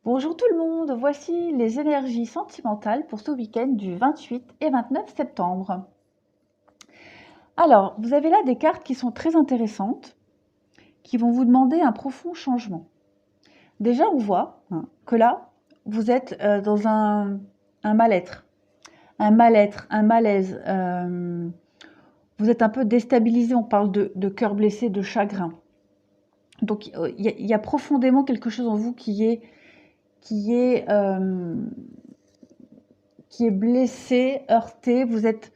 Bonjour tout le monde, voici les énergies sentimentales pour ce week-end du 28 et 29 septembre. Alors, vous avez là des cartes qui sont très intéressantes, qui vont vous demander un profond changement. Déjà, on voit que là, vous êtes dans un mal-être, un malaise. Vous êtes un peu déstabilisé, on parle de cœur blessé, de chagrin. Donc, il y a profondément quelque chose en vous qui est blessé, heurté, vous êtes,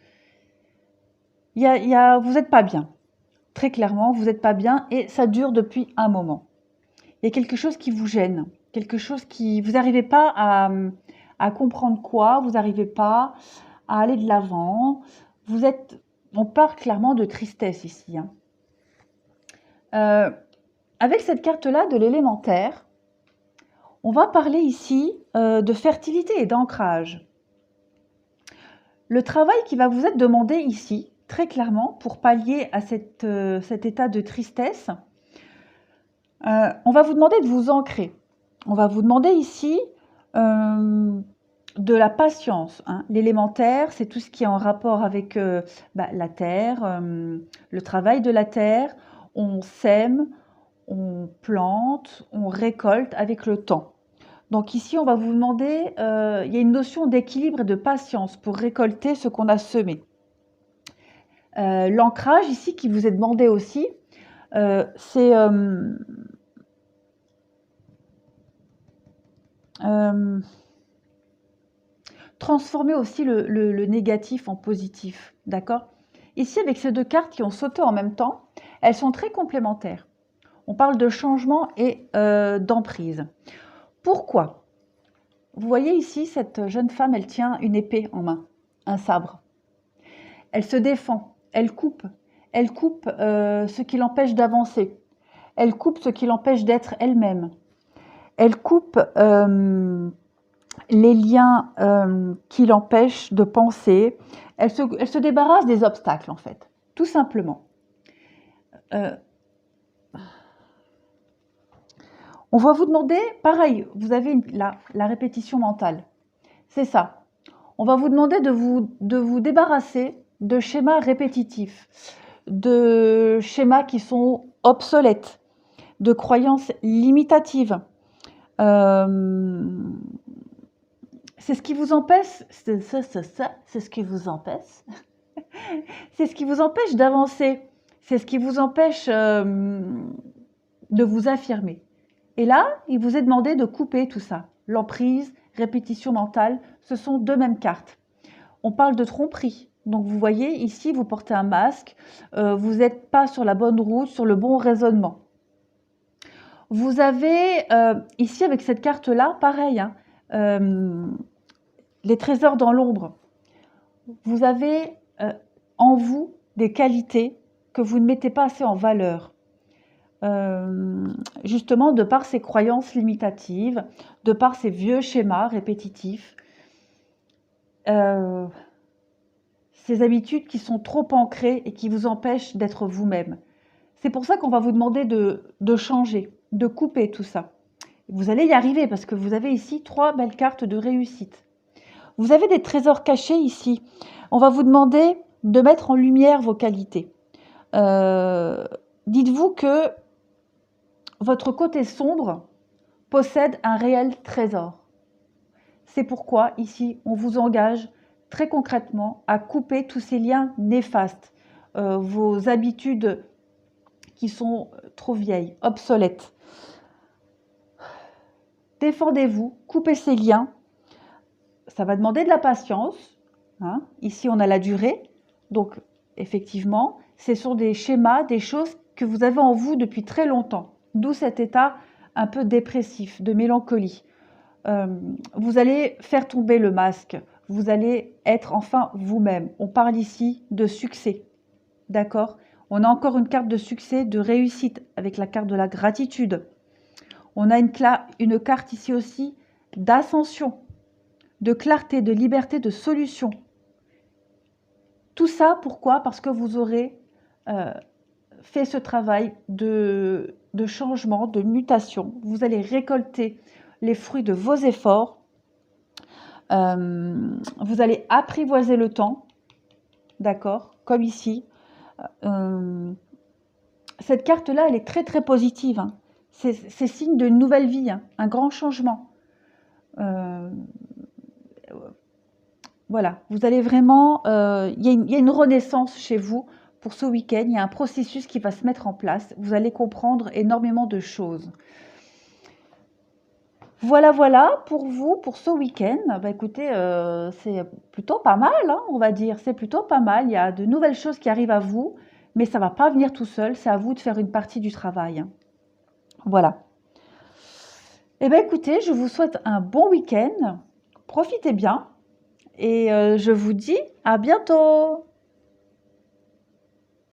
vous n'êtes pas bien. Très clairement, vous n'êtes pas bien et ça dure depuis un moment. Il y a quelque chose qui vous gêne, quelque chose qui, vous n'arrivez pas à comprendre quoi, vous n'arrivez pas à aller de l'avant. Vous êtes, on parle clairement de tristesse ici. Avec cette carte-là de l'élémentaire, on va parler ici de fertilité et d'ancrage. Le travail qui va vous être demandé ici, très clairement, pour pallier à cet état de tristesse, on va vous demander de vous ancrer. On va vous demander ici de la patience. L'élémentaire, c'est tout ce qui est en rapport avec la terre, le travail de la terre. On sème, on plante, on récolte avec le temps. Donc ici, on va vous demander, il y a une notion d'équilibre et de patience pour récolter ce qu'on a semé. L'ancrage ici qui vous est demandé aussi, c'est transformer aussi le négatif en positif, d'accord? Ici, avec ces deux cartes qui ont sauté en même temps, elles sont très complémentaires. On parle de changement et d'emprise. Pourquoi? Vous voyez ici, cette jeune femme, elle tient une épée en main, un sabre. Elle se défend, elle coupe ce qui l'empêche d'avancer. Elle coupe ce qui l'empêche d'être elle-même. Elle coupe les liens qui l'empêchent de penser. Elle se débarrasse des obstacles, en fait, tout simplement. On va vous demander, pareil, vous avez la répétition mentale. C'est ça. On va vous demander de vous débarrasser de schémas répétitifs, de schémas qui sont obsolètes, de croyances limitatives. C'est ce qui vous empêche, c'est ce qui vous empêche, c'est ce qui vous empêche d'avancer, c'est ce qui vous empêche de vous affirmer. Et là, il vous est demandé de couper tout ça. L'emprise, répétition mentale, ce sont deux mêmes cartes. On parle de tromperie. Donc vous voyez, ici, vous portez un masque, vous n'êtes pas sur la bonne route, sur le bon raisonnement. Vous avez, ici, avec cette carte-là, pareil, les trésors dans l'ombre. Vous avez en vous des qualités que vous ne mettez pas assez en valeur. Justement, de par ces croyances limitatives, de par ces vieux schémas répétitifs, ces habitudes qui sont trop ancrées et qui vous empêchent d'être vous-même. C'est pour ça qu'on va vous demander de changer, de couper tout ça. Vous allez y arriver parce que vous avez ici 3 belles cartes de réussite. Vous avez des trésors cachés ici. On va vous demander de mettre en lumière vos qualités. Dites-vous que votre côté sombre possède un réel trésor. C'est pourquoi ici, on vous engage très concrètement à couper tous ces liens néfastes, vos habitudes qui sont trop vieilles, obsolètes. Défendez-vous, coupez ces liens. Ça va demander de la patience. Ici, on a la durée. Donc, effectivement, ce sont des schémas, des choses que vous avez en vous depuis très longtemps. D'où cet état un peu dépressif, de mélancolie. Vous allez faire tomber le masque. Vous allez être enfin vous-même. On parle ici de succès. D'accord? On a encore une carte de succès, de réussite avec la carte de la gratitude. On a une carte ici aussi d'ascension, de clarté, de liberté, de solution. Tout ça, pourquoi? Parce que vous aurez fait ce travail de changement, de mutation. Vous allez récolter les fruits de vos efforts. Vous allez apprivoiser le temps, d'accord? Comme ici. Cette carte-là, elle est très très positive, hein. C'est signe d'une nouvelle vie, hein, un grand changement. Voilà, vous allez vraiment... il y a une renaissance chez vous pour ce week-end. Il y a un processus qui va se mettre en place. Vous allez comprendre énormément de choses. Voilà, voilà pour vous, pour ce week-end. Bah, écoutez, c'est plutôt pas mal, hein, on va dire. C'est plutôt pas mal. Il y a de nouvelles choses qui arrivent à vous, mais ça ne va pas venir tout seul. C'est à vous de faire une partie du travail, hein. Voilà. Eh bien, écoutez, je vous souhaite un bon week-end. Profitez bien et je vous dis à bientôt.